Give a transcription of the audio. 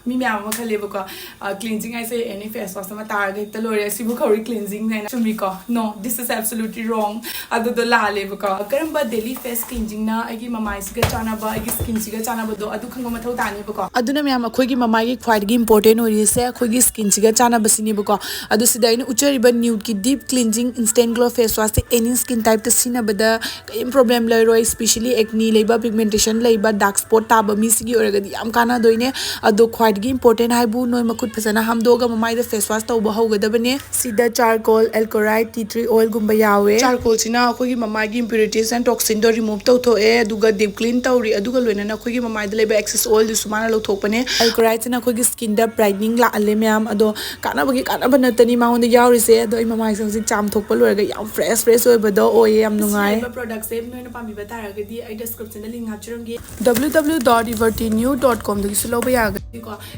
मी ma'am खलेबको cleansing ऐसे any face wash में तारगे लोरे सिबु खौरी क्लींजिंग है चुमीको no this is absolutely wrong अदुदो लालेबको करम डेली फेस क्लींजिंग ना आगी ममाइसिगा चानाबा आगी स्किन चानाबदो अदु खंगो मथौ तानीबको अदुना मैम अखोगी ममाइगी ख्वाइदगी इंपोर्टेंट ओरिसे अखोगी स्किन सिगा चानाबसिनीबको अदु सिदाइन उचरिबा न्यूड की deep cleansing instant glow face wash से एनी स्किन टाइप ते सिनाबदा कयम प्रॉब्लम लैरोय स्पेशली एक्नी लेबा पिगमेंटेशन लेबा डार्क स्पॉट ताबा मिसिगी ओरगदी याम काना दोइने अदो ख्वाइदगी इंपोर्टेंट हाइबु नोय मखुद फसना हमदोगा ममाइदा फेस वॉश तौबा हौगदबने सिदा चारकोल एल्कोराइड टी ट्री ऑयल गुंबा यावे चारकोल सिना अखोगी ममाइगी इंप्यूरिटीज एंड टॉक्सिन दो रिमूव तौथोए अदुगा डीप क्लीन तौरी अदुगा लोइना अखोगी ममाइदा लेबा एक्सेस ऑयल दु सुमाना लौथोकपने एल्कोराइड सिना अखोगी स्किन दा ब्राइटनिंग लाले मैम अदो कानाबा नतनी माउंड यावरिसे अदो ममाइ से चाम थोकपा लोरगा याम फ्रेश ओइबदो ओए याम नुंगाय प्रोडक्ट से नोइना पाबिबा तारगदी आई डिस्क्रिप्शन दा लिंक हापचिरंगे www.evertinew.com दगी सुलोबा यागदीको